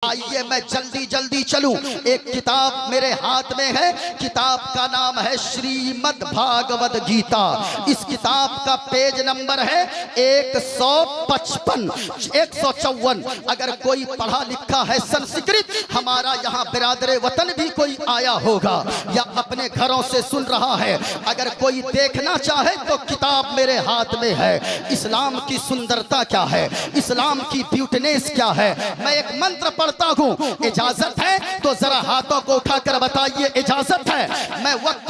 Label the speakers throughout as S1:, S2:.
S1: आइए मैं जल्दी जल्दी चलूं। एक किताब मेरे हाथ में है, किताब का नाम है श्रीमद् भागवत गीता। इस किताब का पेज नंबर है 155 154। अगर कोई पढ़ा लिखा है संस्कृत, हमारा यहाँ बिरादरे वतन भी कोई आया होगा या अपने घरों से सुन रहा है, अगर कोई देखना चाहे तो किताब मेरे हाथ में है। इस्लाम की सुंदरता क्या है, इस्लाम की ब्यूटीनेस क्या है। मैं एक मंत्र पढ़ता हूँ, इजाजत है तो जरा हाथों को उठाकर बताइए इजाजत है।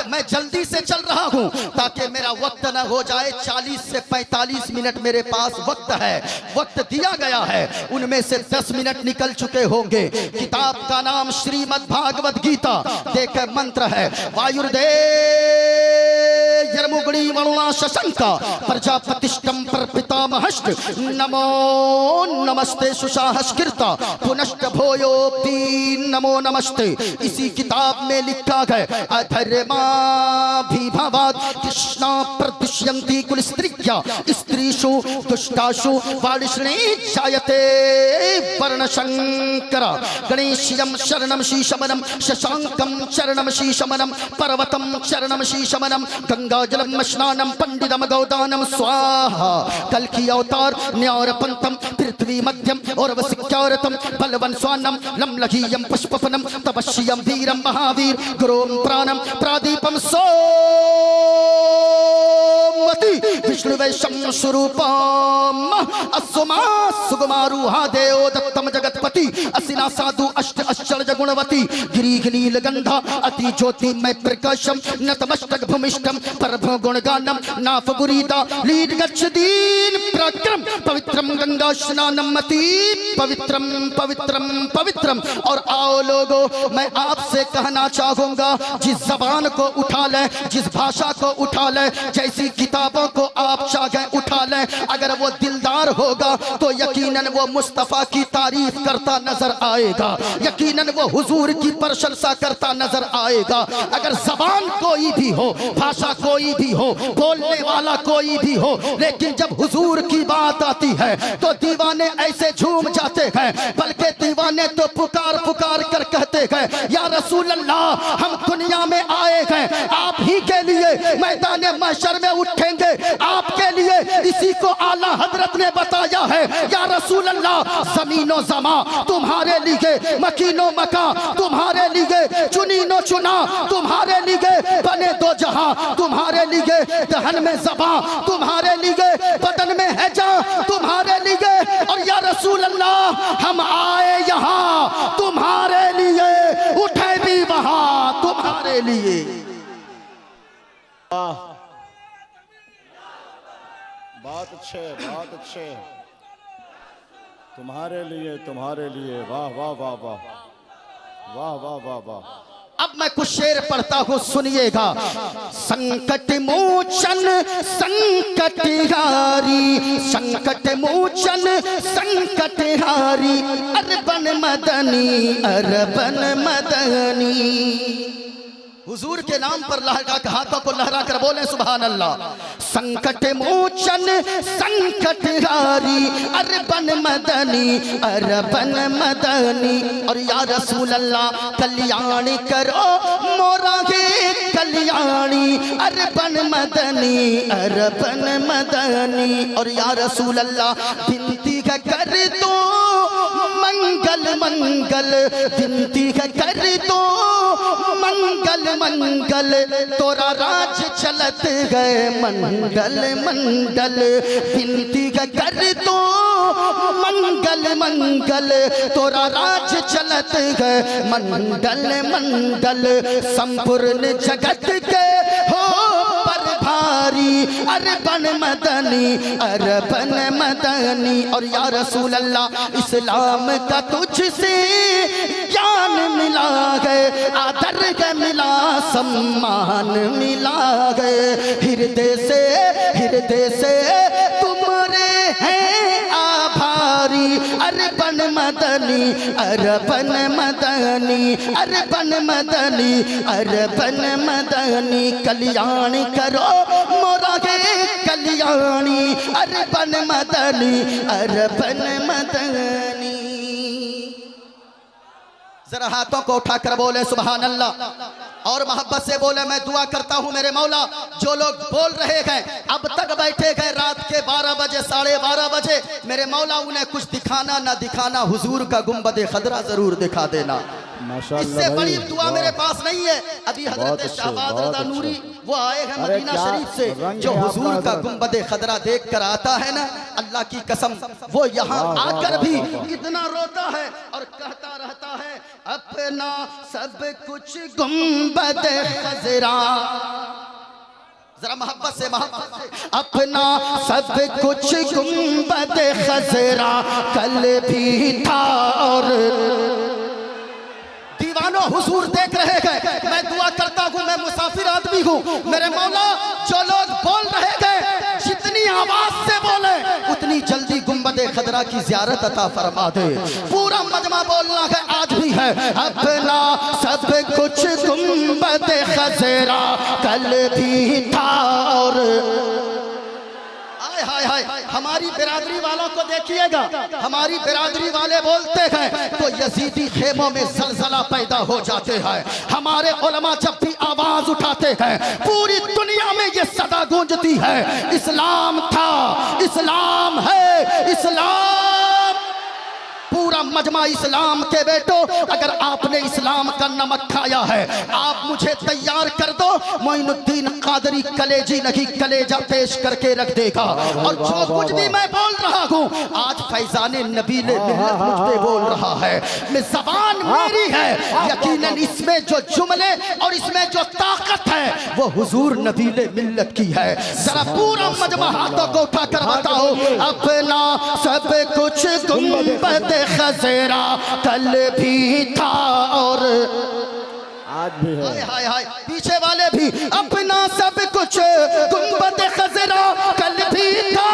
S1: मैं जल्दी से चल रहा हूँ ताकि मेरा वक्त न हो जाए। 40 से 45 मिनट मेरे पास वक्त है, वक्त दिया गया है, उनमें से 10 मिनट निकल चुके होंगे। किताब का नाम श्रीमद् भागवत गीता। देखे मंत्र है, वायुर्देयर्मुगुणी मणुना शशंका प्रजापतिष्ठं प्रपितामहश्च नमो नमस्ते सुशाहस्कृता पुनश्च भूयोऽपि नमो नमस्ते। इसी किताब में लिखा है, अधर्माभिभवात् कृष्णा प्रदुष्यन्ति कुलस्त्रिया स्त्रीषु दुष्टासु वालिष्णे जायते वर्णशंकर। गणेशयं शरणं शीशमनं शशांकं चरणं शीशमनं पर्वतं चरणं शीशमनं गंगाजलं स्नानं पंडितम गौदानं स्वाहा। कल की अवतार न्यार पंथम पृथ्वी मध्यम और वसिक्यारतम बलवन स्वानम लमलघीयम पुष्पफनम तपस्यम वीरम महावीर गुरोम प्राणम प्रादीपम सोमवती विष्णुवैशम स्वरूपम असुमा सुगमारूहा देव दत्तम जगतपति असिना साधु अष्ट आश्चर्य गुणवती गिरीघनील गंधा अति ज्योतिमय प्रकाशम नतमस्तक भूमिष्ठम परभ्र गुणगानम नाफगुरीता लीड गच्छदीन प्रक्रम पवित्रम गंगा स्नानम मति पवित्रम पवित्रम पवित्रम। और आओ लोगों, मैं आपसे कहना चाहूंगा, जिस जबान को उठा लें, जिस भाषा को उठा लें, जैसी किताबों को आप चाहें उठा लें, अगर वो दिलदार होगा तो यकीनन वो मुस्तफा की तारीफ करता नजर आएगा, यकीनन वो हुजूर की प्रशंसा करता नजर आएगा। अगर जबान कोई भी हो, भाषा कोई भी हो, बोलने वाला कोई भी हो, लेकिन जब हुजूर की बात आती है तो दीवाने ऐसे झूम जाते हैं, बल्कि दीवाने तो पुकार पुकार कर कहते हैं, या रसूल अल्लाह, हम दुनिया में आए हैं आप ही के लिए, मैदान महशर में उठेंगे आपके लिए। इसी को आला हजरत ने बताया है, या रसूल अल्लाह, जमीनो जमा तुम्हारे लिए, मकीनो मका तुम्हारे लिए, चुनीनो चुना तुम्हारे लिए, बने दो जहां तुम्हारे लिए, दहन में ज़बां तुम्हारे लिए, बदन में है जान तुम्हारे लिए। और या रसूल अल्लाह, हम आए यहाँ तुम्हारे लिए, उठे भी वहां तुम्हारे लिए।
S2: बात अच्छे, बात अच्छे, तुम्हारे लिए, तुम्हारे लिए। वाह वाह वाह वाह वाह वाह वाह वाह।
S1: अब मैं कुछ शेर पढ़ता हूँ, सुनिएगा। संकट मोचन संकट हारी, संकट मोचन संकट हारी, अरबन मदनी अरबन मदनी। हुजूर के नाम पर लहरा हाथों को लहरा कर बोले सुभान अल्लाह। संकट मोचन संकट हारी, अरबन मदनी अरबन मदनी। और या रसूल अल्लाह, कल्याणी करो मोरा गे कल्याणी, अरबन मदनी अरबन मदनी। और या रसूल अल्लाह, विनती कर दो मंगल मंगल, विनती कर दो मंगल मंगल, तोरा राज चलत गए मंगल मंगल। विनती कर दो मंगल मंगल, तोरा राज चलत गए मंगल मंगल। संपूर्ण जगत के हो पर भारी, अरबन मदनी अरबन मदनी। और या रसूल अल्लाह, इस्लाम का तुझसे ज्ञान मिला है, आदर है मिला, सम्मान मिला है, हृदय से तुम्हारे हैं आभारी। अरबन मदनी अरबन मदनी अरबन मदनी अरबन मदनी। कल्याण करो मोरा गे कल्याणी, अरबन मदनी अरबन मदनी। जरा हाथों को उठाकर बोले सुभान अल्लाह और मोहब्बत से बोले मैं दुआ करता हूँ मेरे मौला जो लोग बोल रहे हैं अब तक बैठे गए रात के 12 बजे 12:30 बजे मेरे मौला उन्हें कुछ दिखाना ना दिखाना हुजूर का गुंबद खदरा जरूर दिखा देना। इससे बड़ी दुआ मेरे पास नहीं है। अभी हजरत शाहबाज रज़ा नूरी वो आए हैं मदीना शरीफ से जो हुजूर का गुंबद खदरा देख कर आता है ना, अल्लाह की कसम वो यहाँ आकर भी इतना रोता है और कहता रहता है अपना सब कुछ गुंबद खजरा। जरा मोहब्बत से अपना सब कुछ गुंबद खजरा कल भी था और दीवानों हुजूर देख रहे हैं। मैं दुआ करता हूँ मैं मुसाफिर आदमी हूँ मेरे मौला जो लोग बोल रहे हैं जितनी आवाज से बोले उतनी जल्दी गुंबद खदरा की ज़ियारत अता फरमा दे। पूरा मजमा बोलना है आज भी है अपना सब कुछ गुंबद खजरा कल भी था और हाय हाय हमारी बिरादरी वालों को देखिएगा। हमारी बिरादरी वाले बोलते हैं तो यजीदी खेमों में जलजला पैदा हो जाते हैं। हमारे उलमा जब भी आवाज उठाते हैं पूरी दुनिया में ये सदा गूंजती है इस्लाम था इस्लाम है इस्लाम। पूरा मजमा इस्लाम के बेटो अगर आपने इस्लाम का नमक खाया है आप मुझे तैयार कर दो मोइनुद्दीन कादरी कलेजी नहीं कलेजा पेश करके रख देगा। और जो कुछ भी मैं बोल रहा हूँ आज फैजाने नबीले मिल्लत मुझ पे बोल रहा है मैं जबान मेरी है यकीनन इसमें जो जुमले और इसमें जो ताकत है वो हुजूर नबीले मिल्लत की है। जरा पूरा मजमा हाथों को उठाकर बताओ अपना सब कुछ गुंबद खजरा कल भी था और
S2: आज भी है।
S1: हाय हाय हाय पीछे वाले भी अपना सब कुछ गुंबद खजरा कल भी था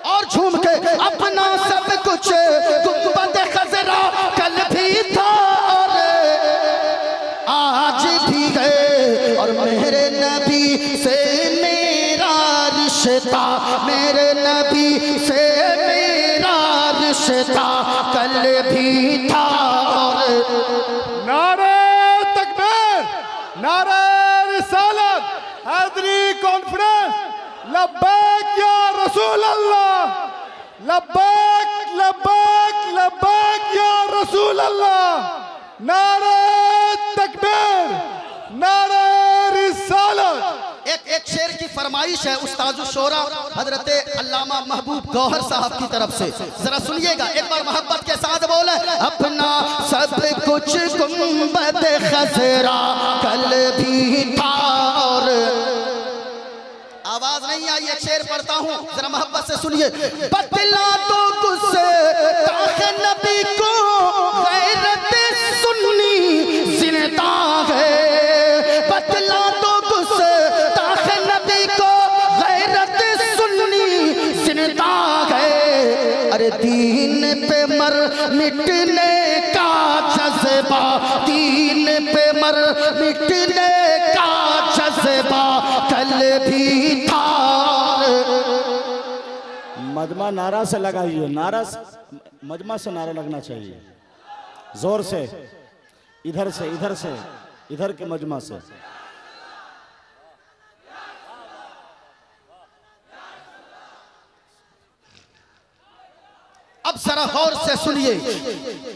S1: और झूम के अपना सब कुछ गुंबद खजरा कल भी था और आज भी है और मेरे नबी से मेरा रिश्ता मेरे नबी से रिश्ता कल भी था और
S2: नारे तकबीर नारे रिसालत हैदरी कॉन्फ्रेंस लब्बैक या रसूल अल्लाह लब्बैक लब्बैक लब्बैक या रसूल अल्लाह नारे तकबीर नारे रिसालत।
S1: एक शेर की फरमाइश है उस्ताद शोरा हजरत अल्लामा महबूब गौहर साहब की तरफ से जरा सुनिएगा एक बार मोहब्बत के साथ बोले अपना सब कुछ गुंबद खजरा कल भी था और आवाज नहीं आई एक शेर पढ़ता हूँ जरा मोहब्बत से सुनिए बतला तो गुस्से नबी को गैरत सुन्नी जिंदा है बतला तो गुस्से नबी को गैरत सुन्नी जिंदा है अरे दीन पे मर मिटने का जज्बा दीन पे मर मिटने का जज्बा कल भी था।
S2: मजमा नारा से लगाइए नारा मजमा से नारा लगना चाहिए जोर से इधर से इधर के मजमा से।
S1: अब जरा गौर से सुनिए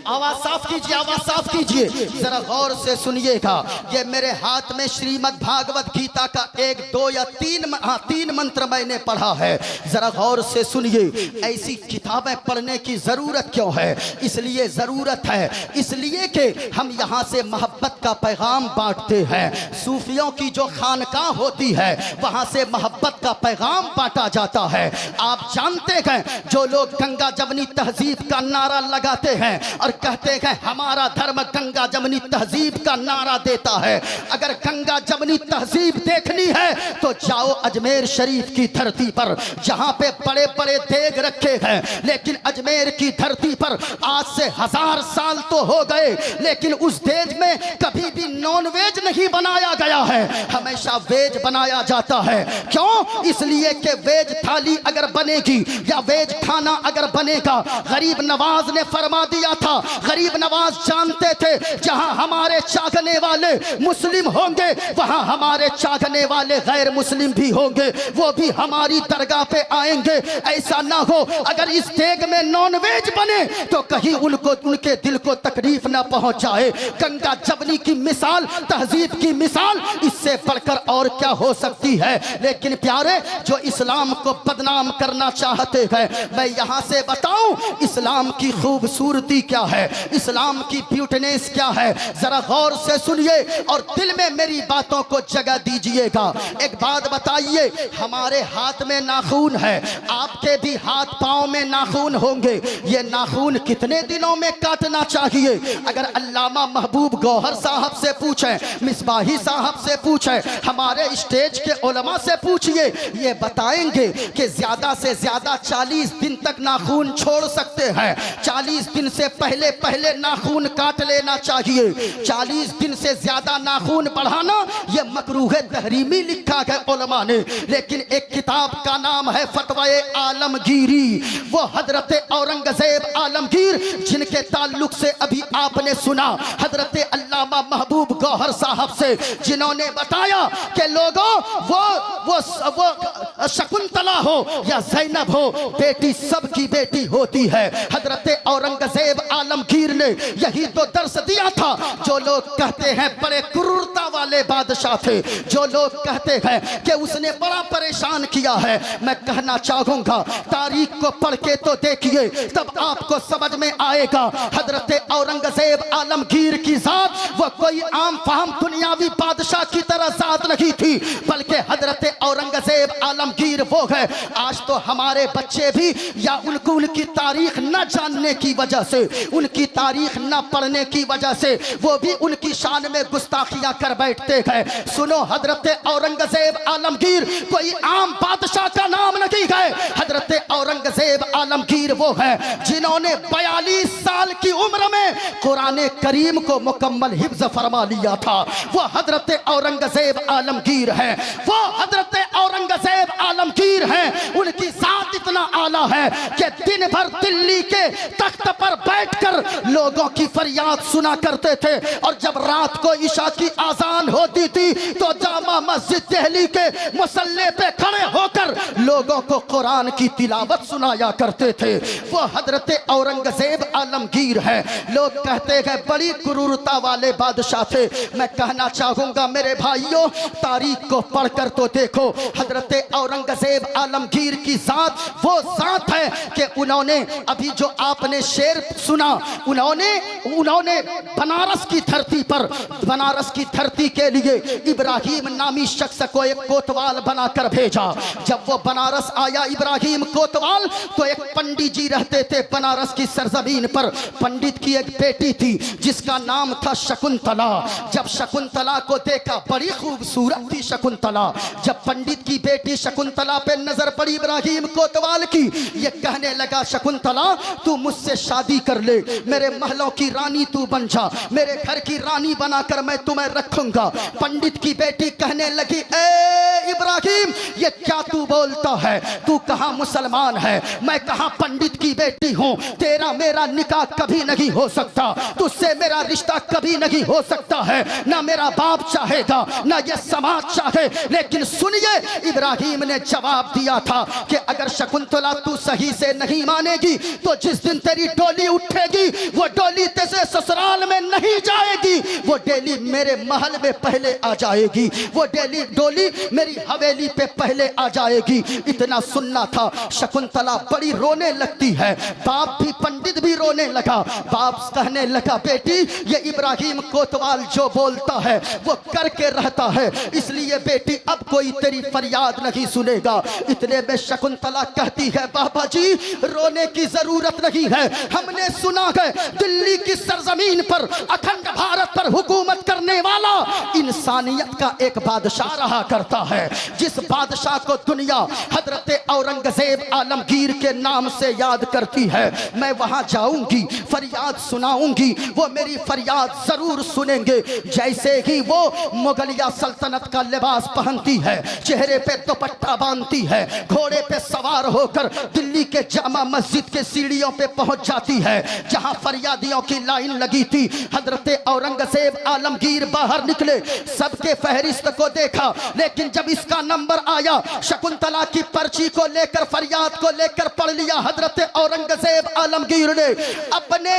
S1: आवाज साफ कीजिए जरा गौर से सुनिएगा। ये मेरे हाथ में श्रीमद् भागवत गीता का 1 2 या 3 मंत्र मैंने पढ़ा है। जरा गौर से सुनिए ऐसी किताबें पढ़ने की जरूरत क्यों है इसलिए जरूरत है इसलिए कि हम यहाँ से मोहब्बत का पैगाम बांटते हैं। सूफियों की जो खानकाह होती है वहाँ से मोहब्बत का पैगाम बांटा जाता है। आप जानते हैं जो लोग गंगा जमनी तहजीब का नारा लगाते हैं और कहते हैं हमारा धर्म गंगा जमनी तहजीब का नारा देता है। अगर गंगा जमनी तहजीब देखनी है तो जाओ अजमेर शरीफ की धरती पर जहां पे बड़े बड़े देग रखे हैं लेकिन अजमेर की धरती पर आज से 1000 साल तो हो गए लेकिन उस देश में कभी भी नॉन वेज नहीं बनाया गया है हमेशा वेज बनाया जाता है। क्यों इसलिए कि वेज थाली अगर बनेगी या वेज खाना अगर बनेगा गरीब नवाज ने फरमा दिया था गरीब नवाज जानते थे जहां हमारे चाहने वाले मुस्लिम होंगे वहां हमारे चाहने वाले गैर मुस्लिम भी होंगे, वो भी हमारी दरगाह पे आएंगे। ऐसा ना हो अगर इस देग में नॉनवेज बने तो कहीं उनको उनके दिल को तकलीफ ना पहुंच जाए। गंगा जमनी की मिसाल, तहजीब की मिसाल, इससे बढ़कर और क्या हो सकती है। लेकिन प्यारे, जो इस्लाम को बदनाम करना चाहते हैं, मैं यहां से बताऊं इस्लाम की खूबसूरती क्या है, इस्लाम की ब्यूटीनेस क्या है, जरा गौर से सुनिए और दिल में मेरी बातों को जगह दीजिएगा। एक बात बताइए, हमारे हाथ में नाखून है, आपके भी हाथ पांव में नाखून होंगे, ये नाखून कितने दिनों में काटना चाहिए? अगर अल्लामा महबूब गौहर साहब से पूछें, मिसबाही साहब से पूछें, हमारे स्टेज के उलमा से पूछिए, ये बताएंगे कि ज्यादा से ज्यादा 40 दिन तक नाखून छोड़ सकते हैं। 40 दिन से पहले पहले नाखून काट लेना चाहिए। 40 दिन से ज्यादा नाखून बढ़ाना ये मकरूह तहरीमी लिखा है उलमा ने। लेकिन एक किताब का नाम है फतवाए आलमगीरी, वो हजरत औरंगजेब आलमगीर जिनके ताल्लुक से अभी आपने सुना हजरत अल्लामा महबूब गौहर साहब से, जिन्होंने बताया कि लोगों वो शकुंतला हो या जैनब हो, बेटी सबकी बेटी होती है। हजरत औरंगजेब आलमगीर ने यही तो दर्श दिया था। जो लोग कहते हैं बड़े क्रूरता वाले बादशाह थे, जो लोग कहते हैं कि उसने बड़ा परेशान किया है, मैं कहना चाहूंगा तारीख को पढ़ के तो देखिए, तब आपको समझ में आएगा। हजरत औरंगजेब आलमगीर की जात वो कोई आम फाहम दुनियावी बादशाह की तरह जात नहीं थी, बल्कि हजरत औरंगजेब आलमगीर वो है। आज तो हमारे बच्चे भी या उनको उनकी तारीख न जानने की वजह से, उनकी तारीख न पढ़ने की वजह से वो भी उनकी शान में गुस्ताखियां कर बैठते हैं। सुनो, हजरत औरंगजेब आलमगीर कोई आम बादशाह का नाम नहीं है। हजरत औरंगजेब आलमगीर वो है जिन्होंने 42 साल की उम्र में कुरान करीम को मुकम्मल हिफ्ज फरमा लिया था। वो हजरत औरंगजेब आलमगीर है, वो हजरत औरंगजेब आलमगीर हैं। उनकी जात इतना आला है कि दिन भर दिल्ली के तख्त पर बैठकर लोगों की फरियाद सुना करते थे, और जब रात को ईशा की आजान होती थी तो जामा मस्जिद दिल्ली के मुसल्ले पे खड़े होकर लोगों को कुरान की तिलावत सुनाया करते थे। वो हजरत औरंगजेब आलमगीर है। लोग कहते हैं बड़ी क्रूरता वाले बादशाह थे। मैं कहना चाहूंगा मेरे भाइयों, तारीख को पढ़कर तो देखो, हजरत औरंगजेब आलमगीर की जात वो जात है कि उन्होंने अभी जो आपने शेर सुना, उन्होंने बनारस की धरती पर, बनारस की धरती के लिए इब्राहिम नामी शख्स को एक कोतवाल बनाकर भेजा। जब वो बनारस आया इब्राहिम कोतवाल, तो एक पंडित जी रहते थे बनारस की सरजमीन पर। पंडित की एक बेटी थी जिसका नाम था शकुंतला। जब शकुंतला को देखा, बड़ी खूबसूरत थी शकुंतला। जब पंडित की बेटी शकुंतला पे नजर पड़ी इब्राहिम कोतवाल की, ये कहने लगा शकुंतला तू मुझसे शादी कर ले, मेरे महलों की रानी तू बन जा, मेरे घर की रानी बनाकर मैं तुम्हें रखूंगा। पंडित की बेटी कहने लगी, ए इब्राहिम ये क्या तू बोलता है, तू कहां मुसलमान है, मैं कहां पंडित की बेटी हूं, तेरा मेरा निकाह कभी नहीं हो सकता, तुझसे मेरा रिश्ता कभी नहीं हो सकता है, ना मेरा बाप चाहेगा ना ये समाज चाहे। लेकिन सुनिए, इब्राहिम ने जवाब दिया था कि अगर शकुंतला तू सही से नहीं मानेगी तो जिस दिन तेरी डोली उठेगी वो डोली तेरे ससुराल में नहीं जाएगी, वो डोली मेरे महल में पहले आ जाएगी, वो डोली मेरी हवेली पे पहले आ जाएगी। इतना सुनना था, शकुंतला बड़ी रोने लगती है, बाप भी पंडित भी रोने लगा। बाप कहने लगा बेटी ये इब्राहिम कोतवाल जो बोलता है वो करके रहता है, इसलिए बेटी अब कोई तेरी फरियाद नहीं सुनेगा। इतने में शकुंतला कहती है बाबा जी रोने की जरूरत नहीं है, हमने सुना है दिल्ली की इस सरजमीन पर अखंड भारत पर हुकूमत करने वाला इंसानियत का एक बादशाह रहा करता है, जिस बादशाह को दुनिया हजरत औरंगजेब आलमगीर के नाम से याद करती है। मैं वहां जाऊंगी, फरियाद सुनाऊंगी, वो मेरी फरियाद जरूर सुनेंगे। जैसे ही वो मुगलिया सल्तनत का लिबास पहनती है, चेहरे पे दुपट्टा बांधती है, घोड़े पे सवार होकर दिल्ली के जामा मस्जिद के सीढ़ियों पे पहुंच जाती है, जहां फरियादियों की लाइन लगी थी। हजरत औरंगजेब आलमगीर बाहर निकले, सबके फहरिस्त को देखा, लेकिन जब इसका नंबर आया, शकुंतला की पर्ची को लेकर, फरियाद को लेकर पढ़ लिया। हजरत औरंगजेब आलमगीर ने अपने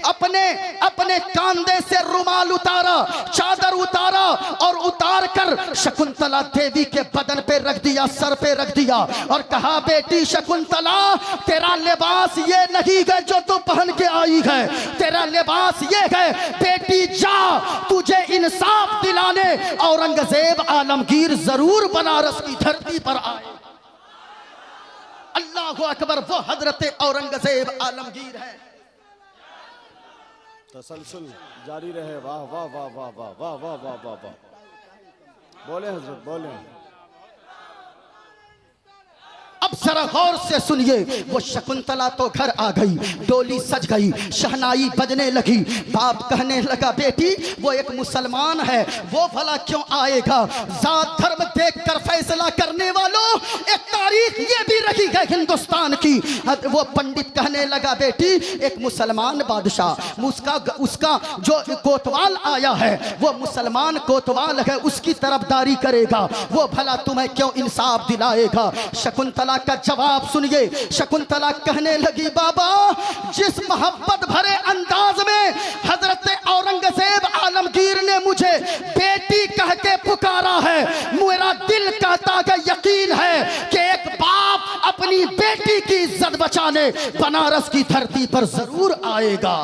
S1: अपने अपने कांधे से रुमाल उतारा, चादर उतारा और उतार कर शकुंतला देवी के बदन पे रख दिया, सर पे रख दिया और कहा, बेटी शकुंतला, तेरा लिबास ये नहीं है जो तू पहन के आई है, तेरा लिबास ये है, बेटी जा, तुझे इंसाफ दिलाने औरंगजेब आलमगीर जरूर बनारस की धरती पर आए। अल्लाहु अकबर, वो हजरत औरंगजेब आलमगीर है।
S2: तसलसल जारी रहे। वाह वाह वाह वाह वाह वाह वाह वाह वाह वाह। बोले हजरत, बोले।
S1: अब जरा गौर से सुनिए, वो शकुंतला तो घर आ गई, डोली सज गई, शहनाई बजने लगी। बाप कहने लगा, बेटी वो एक मुसलमान है, वो भला क्यों आएगा? जात धर्म देखकर फैसला करने वालों, एक तारीख ये भी रखी है हिंदुस्तान की। वो पंडित कहने लगा, बेटी एक मुसलमान बादशाह, उसका जो कोतवाल आया है वो मुसलमान कोतवाल है, उसकी तरफदारी करेगा, वो भला तुम्हें क्यों इंसाफ दिलाएगा? शकुंतला का जवाब सुनिए। शकुंतला कहने लगी, बाबा जिस मोहब्बत भरे अंदाज में हजरत औरंगजेब आलमगीर ने मुझे बेटी कह के पुकारा है, मेरा दिल कहता है, यकीन है कि एक बाप अपनी बेटी की इज्जत बचाने बनारस की धरती पर जरूर आएगा,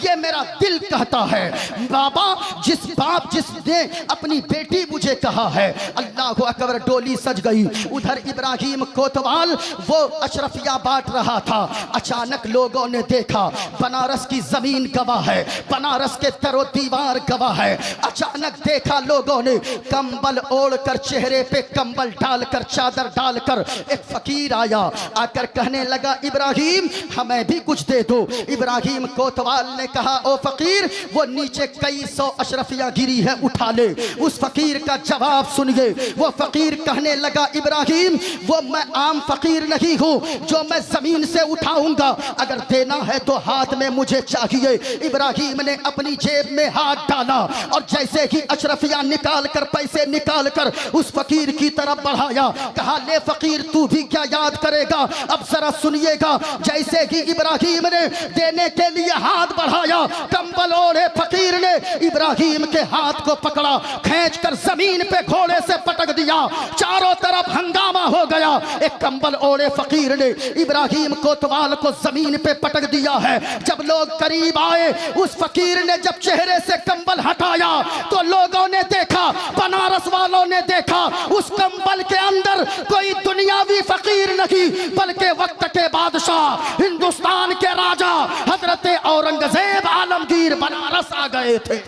S1: ये मेरा दिल कहता है। बाबा जिसने अपनी बेटी मुझे कहा है, अल्लाह अकबर, डोली सज गई। उधर इब्राहिम कोतवाल वो अशरफिया बांट रहा था। अचानक लोगों ने देखा, बनारस की जमीन गवाह है, बनारस के तरो दीवार गवाह है। अचानक देखा लोगों ने, कंबल ओढ़कर, चेहरे पे कंबल डालकर, चादर डालकर एक फकीर आया, आकर कहने लगा, इब्राहिम हमें भी कुछ दे दो। इब्राहिम कोतवाल ने कहा, ओ फकीर, वो नीचे कई सौ अशरफिया गिरी है, उठा ले। उस फकीर का जवाब सुनिए। वो फकीर कहने लगा, इब्राहिम वो मैं आम फकीर नहीं हूं जो मैं जमीन से उठाऊंगा, अगर देना है तो हाथ में मुझे चाहिए। इब्राहिम ने अपनी जेब में हाथ डाला और जैसे ही अशरफिया निकाल कर, पैसे निकाल कर उस फकीर की तरफ बढ़ाया, कहा, ले फकीर तू भी क्या याद करेगा, अब जरा सुनिएगा। जैसे ही इब्राहिम ने देने के लिए हाथ बढ़ाया, कंबल ओढ़े फकीर ने इब्राहिम के हाथ को पकड़ा, खींचकर जमीन पे घोड़े से पटक दिया। चारों तरफ हंगामा हो गया। एक कंबल ओढ़े फकीर ने इब्राहिम कोतवाल को जमीन पे पटक दिया है। जब लोग करीब आए, उस फकीर ने जब चेहरे से कंबल हटाया तो लोगों ने देखा, बनारस वालों ने देखा, उस कंबल के अंदर कोई दुनियावी फकीर नहीं, बल्कि वक्त के बादशाह, हिंदुस्तान के राजा हजरत औरंगजेब आलमगीर बनारस आ गए थे।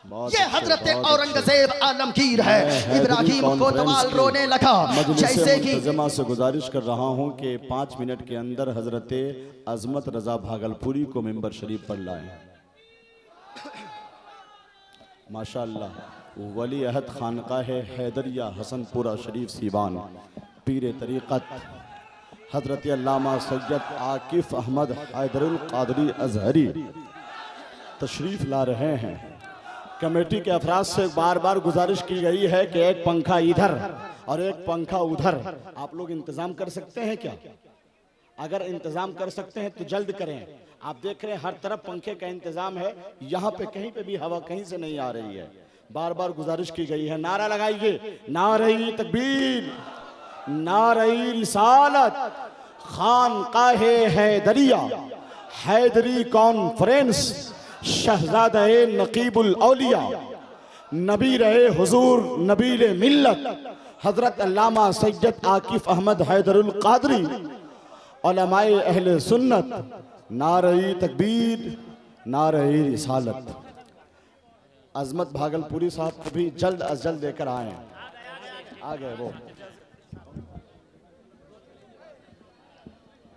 S1: ये हजरत औरंगजेब आलमगीर है। इब्राहिम कोतवाल रोने लगा। जैसे कि
S2: मुंतज़िमा से गुजारिश कर रहा हूं कि 5 मिनट के अंदर हजरत अजमत रजा भागलपुरी को मेंबर शरीफ पर लाएं। माशाअल्लाह। वली अहद खानकाह हैदरिया हसनपुरा शरीफ सीवान, पीर तरीक़त हजरत अल्लामा सैयद आकिफ अहमद हैदरुल क़ादरी अज़हरी तशरीफ़ ला रहे हैं। कमेटी के अफराद से बार बार गुजारिश की गई है कि एक पंखा इधर और एक पंखा उधर, आप लोग इंतजाम कर सकते हैं क्या? अगर इंतजाम कर सकते हैं तो जल्द करें। आप देख रहे हैं हर तरफ पंखे का इंतजाम है, यहाँ पे कहीं पे भी हवा कहीं से नहीं आ रही है। बार बार गुजारिश की गई है, नारा लगाइए, नारे तकबीर, नारे रिसालत, खानकाहे हैदरिया, हैदरी कॉन्फ्रेंस, शहजादा नकीबुल औलिया, नबी रहे हुजूर नबील मिल्लत हजरत अल्लामा सैयद आकिफ अहमद हैदरुल क़ादरी, उलमाए अहले सुन्नत, नारे तकबीर, नारे रिसालत अजमत भागलपुरी साहब को भी जल्द अज जल्द लेकर आए हैं। आ गए वो।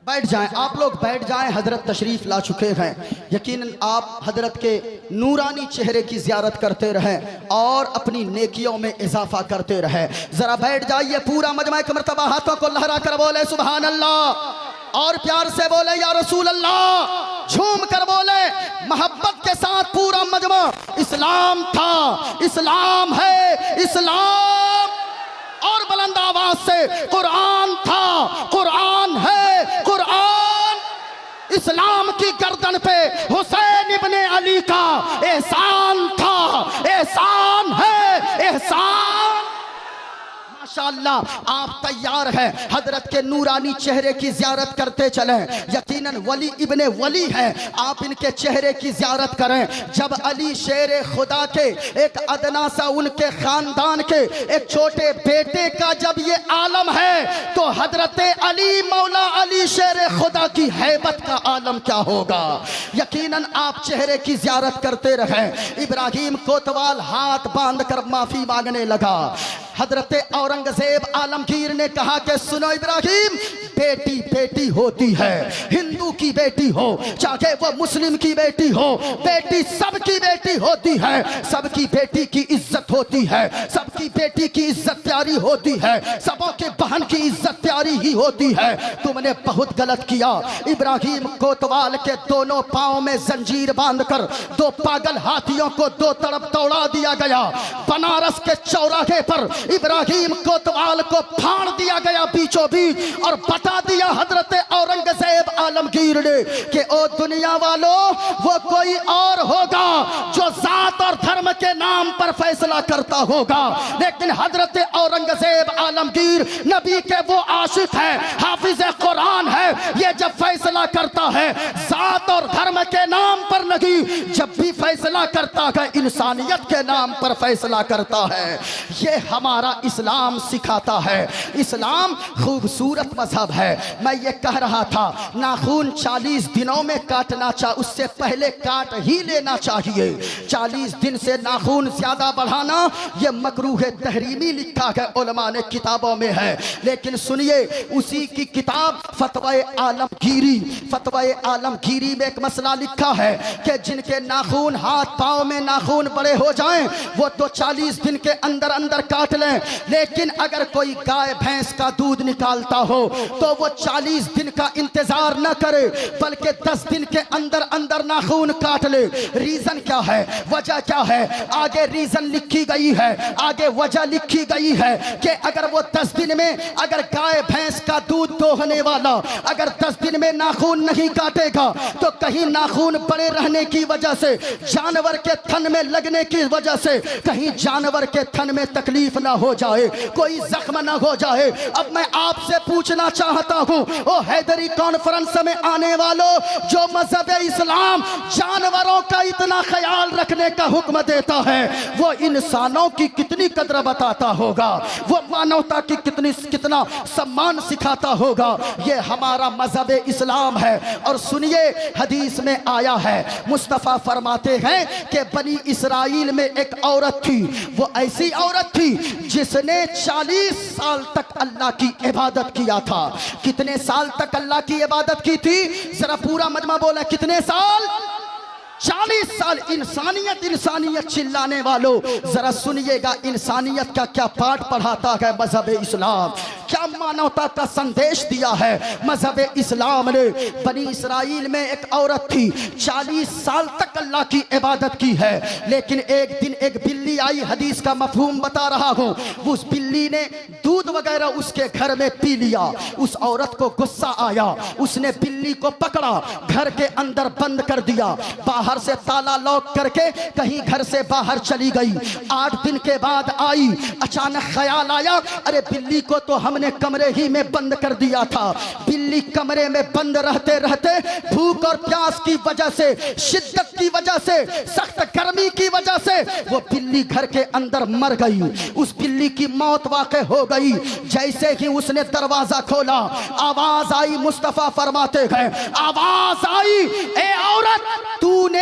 S1: बैठ जाएं, आप लोग बैठ जाएं। हजरत तशरीफ ला चुके हैं। यकीनन आप हजरत के नूरानी चेहरे की ज़ियारत करते रहें और अपनी नेकियों में इजाफा करते रहें। ज़रा बैठ जाइए। पूरा मजमा एक मरतबा हाथों को लहरा कर बोले सुभान अल्लाह और प्यार से बोले या रसूल अल्लाह। झूम कर बोले मोहब्बत के साथ पूरा मजमा। इस्लाम था, इस्लाम है, इस्लाम। और बुलंद आवाज से कुरान था, कुरान है, कुरान। इस्लाम की गर्दन पे हुसैन इब्ने अली का एहसान था, एहसान है, एहसान। माशाअल्लाह आप तैयार हैं। हजरत के नूरानी चेहरे की ज़ियारत करते चलें। यकीनन वली इब्ने वली हैं, आप इनके चेहरे की ज़ियारत करें। जब अली शेर खुदा के एक अदना सा उनके ख़ानदान के एक छोटे बेटे का जब ये आलम है तो हजरत अली मौला अली शेर खुदा की हैबत का आलम क्या होगा। यकीनन आप चेहरे की ज़ियारत करते रहें। इब्राहिम कोतवाल हाथ बांध कर माफ़ी मांगने लगा। हजरत औरंगजेब आलमगीर ने कहा कि सुनो इब्राहिम, बेटी बेटी होती है। हिंदू की बेटी हो चाहे वो मुस्लिम की बेटी हो, बेटी सबकी बेटी होती है। सबकी बेटी की इज्जत होती है, सबकी बेटी की इज्जत प्यारी होती है, सबों के बहन की इज्जत प्यारी ही होती है। तुमने बहुत गलत किया। इब्राहिम कोतवाल के दोनों पांव में जंजीर बांधकर दो पागल हाथियों को दो तरफ दौड़ा दिया गया। बनारस के चौराहे पर इब्राहिम कोतवाल को फाड़ दिया गया बीचों बीच और बता दिया हजरत औरंगजेब आलमगीर ने कि ओ दुनिया वालों, वो कोई और होगा जो जात और धर्म के नाम पर फैसला करता होगा, लेकिन हजरत औरंगजेब आलमगीर नबी के वो आशिक है, हाफिज कुरान है। ये जब फैसला करता है जात और धर्म के नाम पर नहीं, जब भी फैसला करता है इंसानियत के नाम पर फैसला करता है। ये हमारा इस्लाम सिखाता है। इस्लाम खूबसूरत मजहब है। मैं ये कह रहा था नाखून 40 दिनों में काटना चाहिए, उससे पहले काट ही लेना चाहिए। 40 दिन से नाखून ज्यादा बढ़ाना ये मकरूह तहरीमी लिखा है उलमा ने किताबों में है। लेकिन सुनिए उसी की किताब फतवाए आलमगीरी, फतवाए आलमगीरी में एक मसला लिखा है कि जिनके नाखून हाथ पांव में नाखून बड़े हो जाएं वो तो 40 दिन के अंदर अंदर काट लें, लेकिन अगर कोई गाय भैंस का दूध निकालता हो तो वो 40 दिन का इंतजार न करे बल्कि 10 दिन के अंदर अंदर नाखून काट ले। रीजन क्या है, वजह क्या है, आगे रीजन लिखी गई है, आगे वजह लिखी गई है कि अगर वो 10 दिन में अगर गाय भैंस का दूध दोहने वाला अगर 10 दिन में नाखून नहीं काटेगा तो कहीं नाखून बड़े रहने की वजह से, जानवर के थन में लगने की वजह से कहीं जानवर के थन में तकलीफ ना हो जाए, कोई जख्म ना हो जाए। अब मैं आपसे पूछना चाहता हूं, ओ हैदरी कॉन्फ्रेंस में आने वालों, जो मजहब इस्लाम जानवरों का इतना ख्याल रखने का हुक्म देता है वो इंसानों की कितनी कदर बताता होगा, वो मानवता की कितना सम्मान सिखाता होगा। ये हमारा मजहब इस्लाम है। और सुनिए हदीस में आया है, मुस्तफ़ा फरमाते हैं कि बनी इसराइल में एक औरत थी, वो ऐसी औरत थी जिसने 40 साल तक अल्लाह की इबादत किया था। कितने साल तक अल्लाह की इबादत की थी, जरा पूरा मजमा बोला कितने साल? 40 साल। इंसानियत इंसानियत चिल्लाने वालों जरा सुनिएगा, इंसानियत का क्या पाठ पढ़ाता है मजहब इस्लाम, क्या मानवता का संदेश दिया है मजहब इस्लाम ने। बनी इसराइल में एक औरत थी, 40 साल तक अल्लाह की इबादत की है, लेकिन एक दिन एक बिल्ली आई, हदीस का मफहूम बता रहा हूँ। उस बिल्ली ने दूध वगैरह उसके घर में पी लिया। उस औरत को गुस्सा आया, उसने बिल्ली को पकड़ा, घर के अंदर बंद कर दिया, बाहर से ताला लॉक करके कहीं घर से बाहर चली गई। 8 दिन के बाद आई, अचानक ख्याल आया अरे बिल्ली को तो हमने कमरे ही में बंद कर दिया था। बिल्ली कमरे में बंद रहते रहते भूख और प्यास की वजह से, शिद्दत की वजह से, सख्त गर्मी की वजह से वो बिल्ली घर के अंदर मर गई। उस बिल्ली की मौत वाक़ई हो गई। जैसे ही उसने दरवाजा खोला आवाज आई, मुस्तफ़ा फरमाते हैं आवाज आई, ए औरत तूने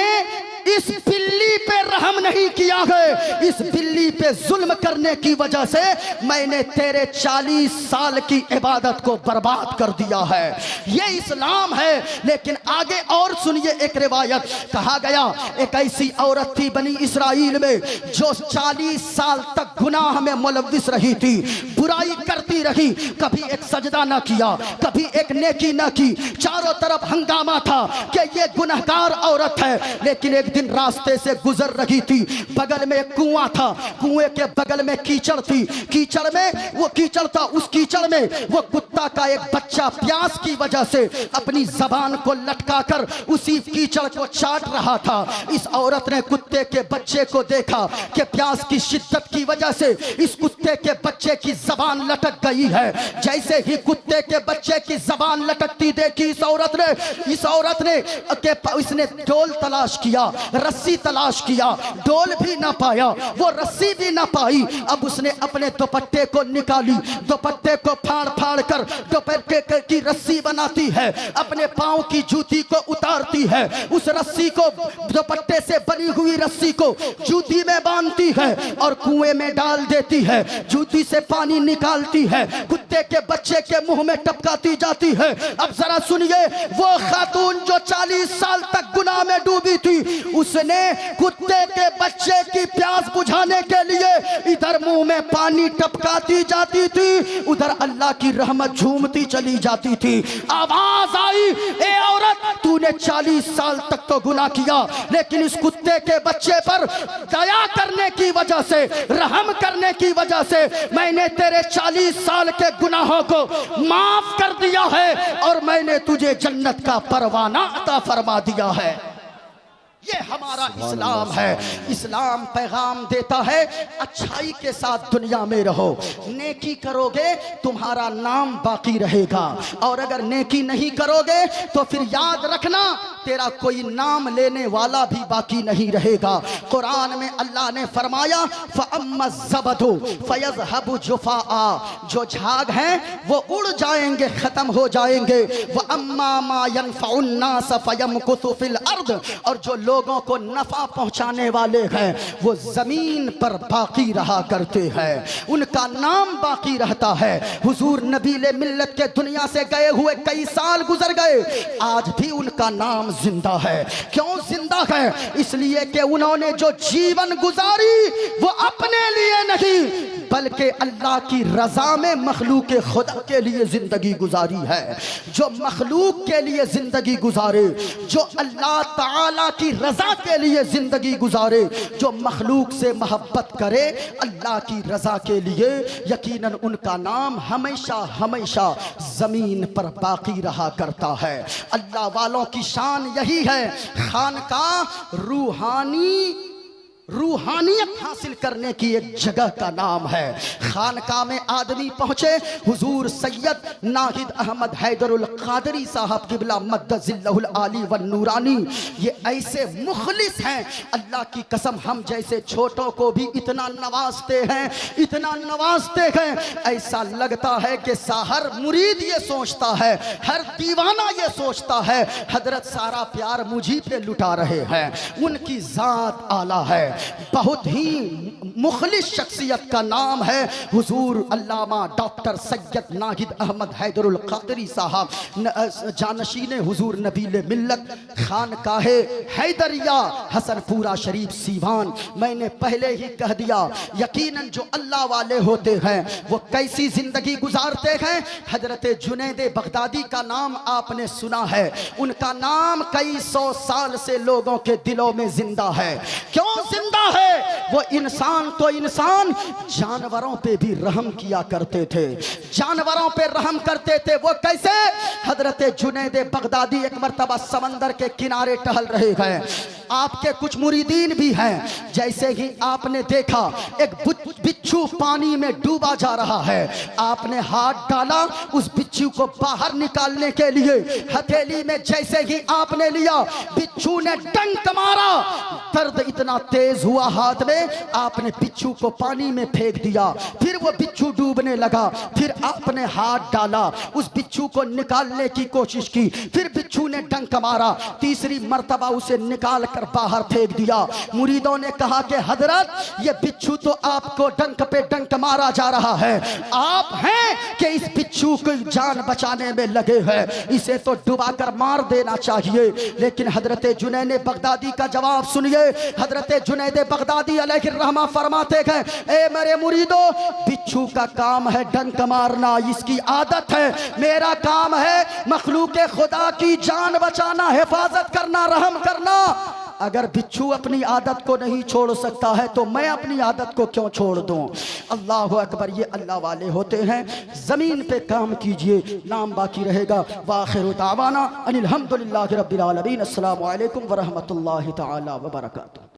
S1: किया है, इस बिल्ली पे जुल्म करने की वजह से मैंने तेरे 40 साल की इबादत को बर्बाद कर दिया है। ये इस्लाम है। लेकिन आगे और सुनिए एक रिवायत, कहा गया एक ऐसी औरत थी बनी इसराइल में जो 40 साल तक गुनाह में मुलव्विस रही थी, बुराई करती रही, कभी एक सजदा ना किया, कभी एक नेकी ना की, चारों तरफ हंगामा था कि ये गुनहगार औरत है। लेकिन एक दिन रास्ते से गुजर रही थी, बगल में एक कुआं था, कुएं के बगल में कीचड़ थी, कीचड़ में वो कीचड़ था, उस कीचड़ में वो कुत्ता का एक बच्चा प्यास की वजह से अपनी जबान को लटकाकर उसी कीचड़ को चाट रहा था। इस औरत ने कुत्ते के बच्चे को देखा कि प्यास की शिद्दत की वजह से इस कुत्ते के बच्चे की जबान लटक गई है। जैसे ही कुत्ते के बच्चे की जबान लटकती देखी इस औरत ने इसने डोल तलाश किया, रस्सी तलाश किया, डोल भी ना पाया, वो रस्सी भी ना पाई। अब उसने अपने दुपट्टे को निकाली, दुपट्टे को फाड़ फाड़ कर दुपट्टे की रस्सी बनाती है, अपने पांव की जूती को उतारती है, उस रस्सी को, दुपट्टे से बनी हुई रस्सी को जूती में बांधती है और कुएं में डाल देती है, जूती से पानी निकालती है, कुत्ते के बच्चे के मुंह में टपकाती जाती है। अब जरा सुनिए, वो खातून जो 40 साल तक गुनाह में डूबी थी, उसने कुत्ते के बच्चे की प्यास बुझाने के लिए इधर मुंह में पानी टपकाती जाती थी, उधर अल्लाह की रहमत झूमती चली जाती थी। आवाज आई, ए औरत, तूने 40 साल तक तो गुनाह किया, लेकिन इस कुत्ते के बच्चे पर दया करने की वजह से, रहम करने की वजह से मैंने तेरे 40 साल के गुनाहों को माफ कर दिया है और मैंने तुझे जन्नत का परवाना अता फरमा दिया है। ये हमारा इस्लाम है। इस्लाम पैगाम देता है अच्छाई के साथ दुनिया में रहो, नेकी करोगे तुम्हारा नाम बाकी रहेगा, और अगर नेकी नहीं करोगे तो फिर याद रखना तेरा कोई नाम लेने वाला भी बाकी नहीं रहेगा। कुरान में अल्लाह ने फरमाया फ़अम्मा ज़बदु फ़यज़हबु जुफ़ाआ, जो झाग हैं वो उड़ जाएंगे, खत्म हो जाएंगे। वअम्मा मा यनफ़उन नास फ़यमकुथु फ़िल अर्द, और जो लोगों को नफा पहुंचाने वाले हैं वो जमीन पर बाकी रहा करते हैं, उनका नाम बाकी रहता है। हुजूर नबीले मिल्लत के दुनिया से गए हुए कई साल गुजर गए, आज भी उनका नाम जिंदा है। क्यों जिंदा है? इसलिए कि उन्होंने जो जीवन गुजारी वो अपने लिए नहीं बल्कि अल्लाह की रजा में मखलूक खुदा के लिए जिंदगी गुजारी है। जो मखलूक के लिए जिंदगी गुजारे, जो अल्लाह ताला की रजा के लिए जिंदगी गुजारे, जो मखलूक से मोहब्बत करे अल्लाह की रजा के लिए, यकीनन उनका नाम हमेशा हमेशा जमीन पर बाकी रहा करता है। अल्लाह वालों की शान यही है। खानकाह रूहानियत हासिल करने की एक जगह का नाम है। खानकाह में आदमी पहुंचे, हुजूर सैयद नाहिद अहमद हैदरुल कादरी साहब किबला मद्दजिल्लहुल आली व नूरानी, ये ऐसे मुखलिस हैं, अल्लाह की कसम हम जैसे छोटों को भी इतना नवाजते हैं, इतना नवाजते हैं, ऐसा लगता है कि हर मुरीद ये सोचता है, हर दीवाना ये सोचता है हजरत सारा प्यार मुझी पे लुटा रहे हैं। उनकी जात आला है, बहुत ही मुखलिस शख्सियत का नाम है हुजूर अल्लामा डॉक्टर सैयद नाहिद अहमद हैदरुल कादरी साहब, जानशीने हुजूर नबीले मिल्लत, खानकाहे हैदरिया हसनपुरा शरीफ सीवान। मैंने पहले ही कह दिया, यकीनन जो अल्लाह वाले होते हैं वो कैसी जिंदगी गुजारते हैं। हजरत जुनैद बगदादी का नाम आपने सुना है, उनका नाम कई 100 साल से लोगों के दिलों में जिंदा है। क्यों जिंदा है? वो इंसान तो इंसान, जानवरों पे भी रहम किया करते थे, जानवरों पे रहम करते थे। वो कैसे? हजरत जुनैद बगदादी एक मर्तबा समंदर के किनारे टहल रहे हैं, आपके कुछ मुरीदीन भी हैं, जैसे ही आपने देखा एक बिच्छू पानी में डूबा जा रहा है, आपने हाथ डाला उस बिच्छू को बाहर निकालने के लिए, हथेली में जैसे ही आपने लिया, बिच्छू ने डंक मारा, दर्द इतना तेज हुआ हाथ में, आपने बिच्छू को पानी में फेंक दिया। फिर वो बिच्छू डूबने लगा, फिर आपने हाथ डाला, उस बिच्छू को निकालने की कोशिश की, फिर बिच्छू ने डंक मारा, तीसरी मर्तबा उसे निकाल कर बाहर फेंक दिया। मुरीदों ने कहा कि हजरत, ये बिच्छू तो आपको डंक पे डंक मारा जा रहा है, आप हैं कि इस बिच्छू की जान बचाने में लगे हैं, इसे तो डुबा कर मार देना चाहिए। लेकिन हजरत जुनैद बगदादी का जवाब सुनिए। हजरत जुनैद बगदादी अलैहिर्रहमा फरमाते हैं, ए मेरे मुरीदो, बिच्छू का काम है डंक मारना, इसकी आदत है, मेरा काम है मखलूक खुदा की जान बचाना, हिफाजत करना, रहम करना। अगर बिच्छू अपनी आदत को नहीं छोड़ सकता है तो मैं अपनी आदत को क्यों छोड़ दूं? अल्लाह अकबर, ये अल्लाह वाले होते हैं। ज़मीन पे काम कीजिए, नाम बाकी रहेगा। वाखिरु दावाना अनिल हम्दुलिल्लाहि रब्बिल आलमीन। अस्सलामु अलैकुम व रहमतुल्लाहि तआला व बरकातुहू।